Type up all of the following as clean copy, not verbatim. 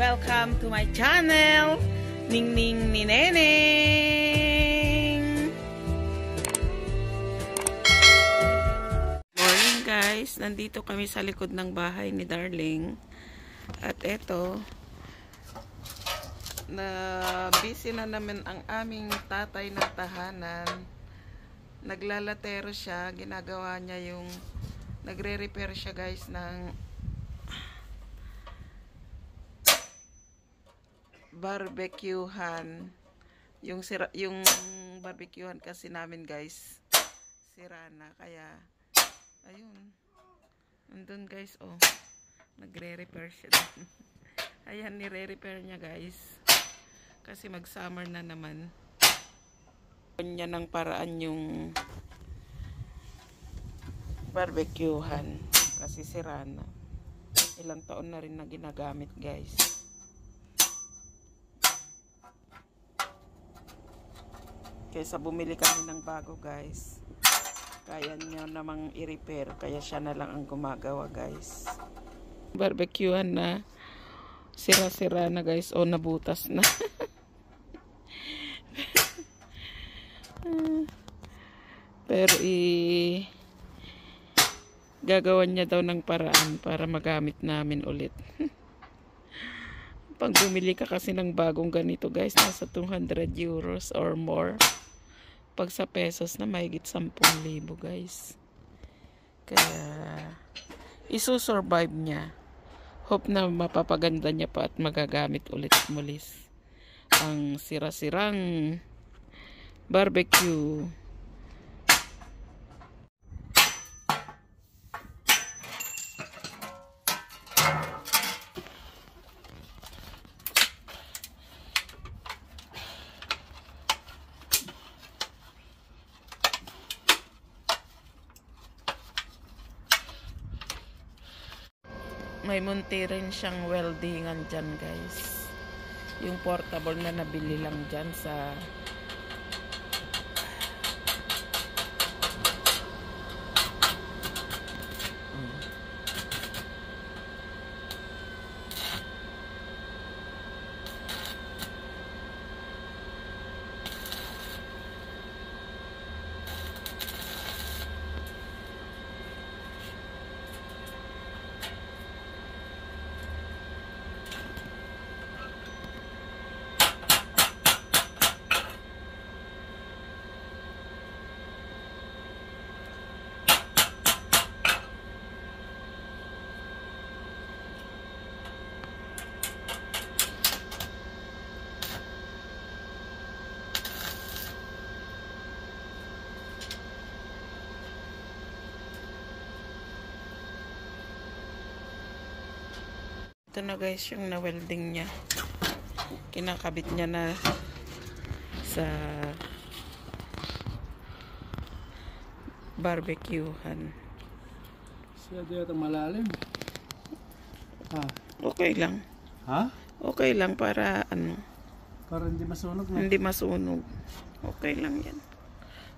Welcome to my channel, Ningning ni Neneng. Morning guys, nandito kami sa likod ng bahay ni Darling. At eto, na busy na naman ang aming tatay ng tahanan. Naglalatero siya, ginagawa niya yung nagre-repair siya guys ng barbecuehan. Yung barbecuehan kasi namin guys, sira na, kaya ayun, nandun guys, oh, nagre-repair siya. Ayan, nire-repair niya guys, kasi mag-summer na naman. Niya ng paraan yung barbecuehan kasi sira na. Ilang taon na rin na ginagamit guys. Kaysa bumili kami ng bago guys, kaya niya namang i-repair, kaya siya na lang ang gumagawa guys. Barbecuehan na sira-sira na guys, o nabutas na. Pero gagawan niya daw ng paraan para magamit namin ulit. Pag bumili ka kasi ng bagong ganito guys, nasa 200 euros or more. Pag sa pesos na mahigit 10,000 guys. Kaya isusurvive niya. Hope na mapapaganda niya pa at magagamit ulit mulis ang sira-sirang barbecue. May munti rin siyang weldingan dyan guys. Yung portable na nabili lang dyan sa ito na guys yung na-welding niya. Kinakabit niya na sa barbecuehan. Siya dito malalim. Ha? Okay lang. Ha? Okay lang para ano? Para hindi masunog na. Hindi masunog. Okay lang yan.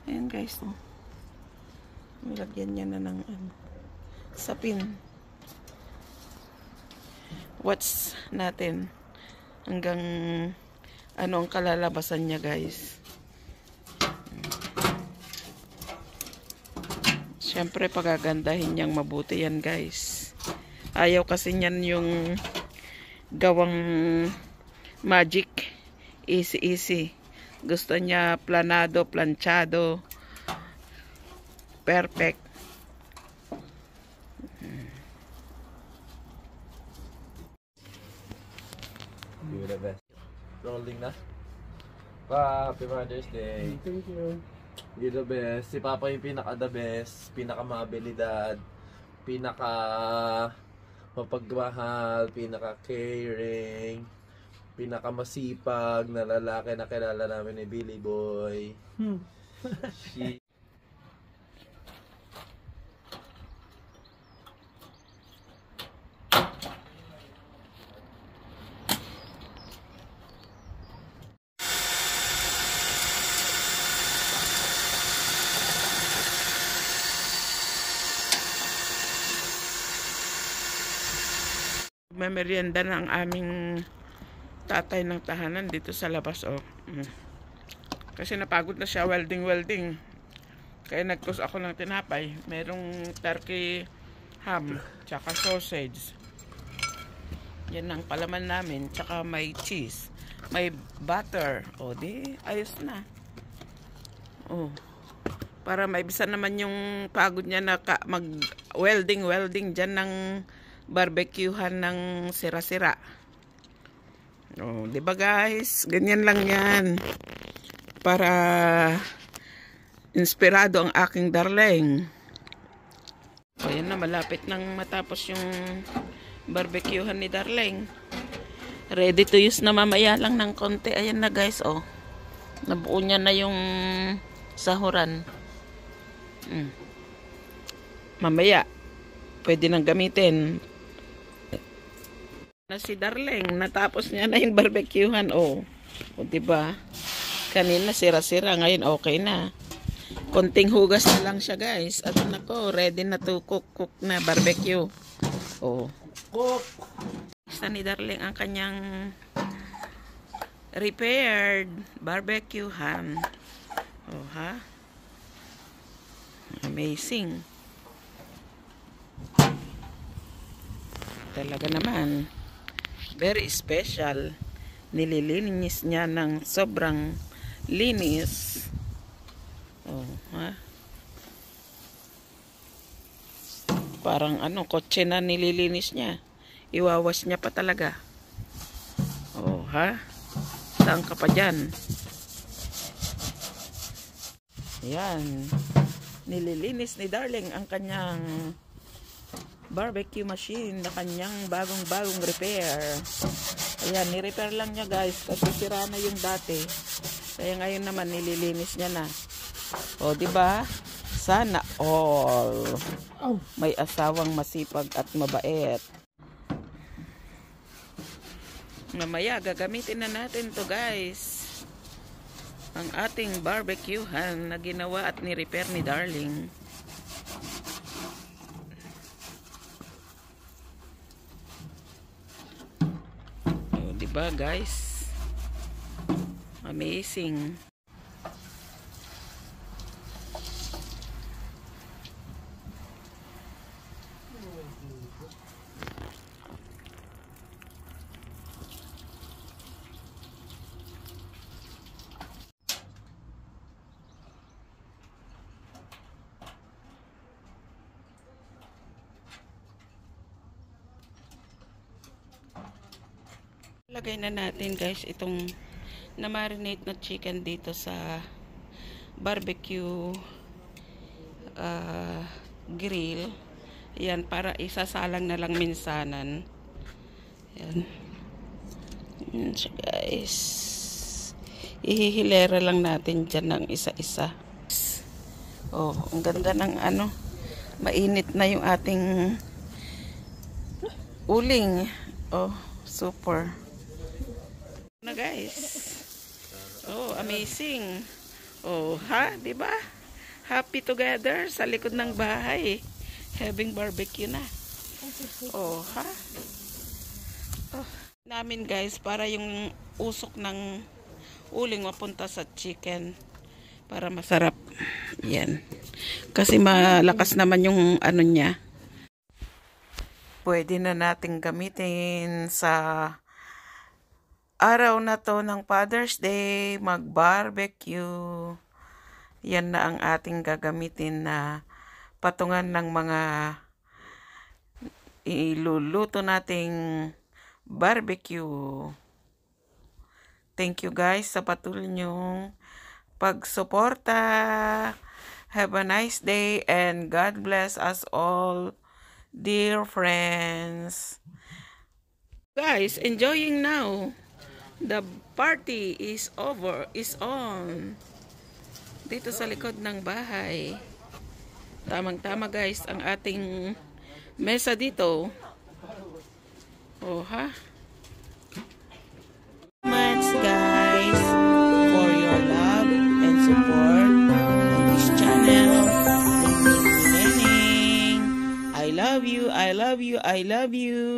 Ayan guys, oh. Nilagyan niya na ng ano, sapin. Watch natin hanggang ano ang kalalabasan niya guys. Siyempre pagagandahin niyang mabuti yan guys. Ayaw kasi niyan yung gawang magic, easy. Gusto niya planado, planchado, perfect. You're the best. Rolling na. Pa, Happy Mother's Day. Thank you. You're the best. Si Papa yung pinaka-the best, pinaka-mabilidad, pinaka-mapagmahal, pinaka-caring, pinaka-masipag na lalaki na kilala namin ni Billy Boy. She May merienda na ang aming tatay ng tahanan dito sa labas. Kasi napagod na siya welding. Kaya nagtos ako ng tinapay. Merong turkey ham, tsaka sausage. Yan ang palaman namin. Tsaka may cheese. May butter. Di, ayos na. Para maibisan naman yung pagod niya na mag-welding dyan ng barbecuehan ng sira-sira. Diba guys? Ganyan lang yan. Para inspirado ang aking darling. Ayan na, malapit nang matapos yung barbecuehan ni darling. Ready to use na mamaya lang ng konti. Ayan na guys, nabuo niya na yung sahuran. Mamaya pwede nang gamitin na si darling. Natapos niya na yung barbecuehan. Diba? Kanina sira-sira, ngayon okay na. Konting hugas na lang siya guys. At nako, ready na to cook na barbecue. Basta ni darling ang kanyang repaired barbecue ham. Amazing. Talaga naman. Very special. Nililinis niya ng sobrang linis. Parang kotse na nililinis niya. Iwawas niya pa talaga. Saan ka pa dyan? Yan. Nililinis ni darling ang kanyang barbecue machine na kanyang bagong repair. Ayan, ni-repair lang niya guys kasi sira na yung dati. Kaya ngayon naman nililinis niya na. Diba? Sana all. May asawang masipag at mabait. Mamaya gagamitin na natin to guys. Ang ating barbecuehan na ginawa at ni-repair ni darling. Diba guys? Amazing. Lagay na natin guys itong na-marinate na chicken dito sa barbecue grill. Yan, para isasalang na lang minsanan. Yan. Yan siya guys. Ihihilera lang natin dyan ng isa-isa. Ang ganda ng mainit na yung ating uling. Super. Na guys. Amazing. Diba? Happy together sa likod ng bahay. Having barbecue na. Namin guys, para yung usok ng uling mapunta sa chicken para masarap. Yan. Kasi malakas naman yung niya. Pwede na nating gamitin sa araw na to ng Father's Day, mag-barbecue. Yan na ang ating gagamitin na patungan ng mga iluluto nating barbecue. Thank you guys sa patuloy niyong pagsuporta. Have a nice day and God bless us all, dear friends. Guys, enjoying now. The party is on. Dito sa likod ng bahay. Tamang-tama guys ang ating mesa dito. Much guys for your love and support on this channel. I love you. I love you. I love you.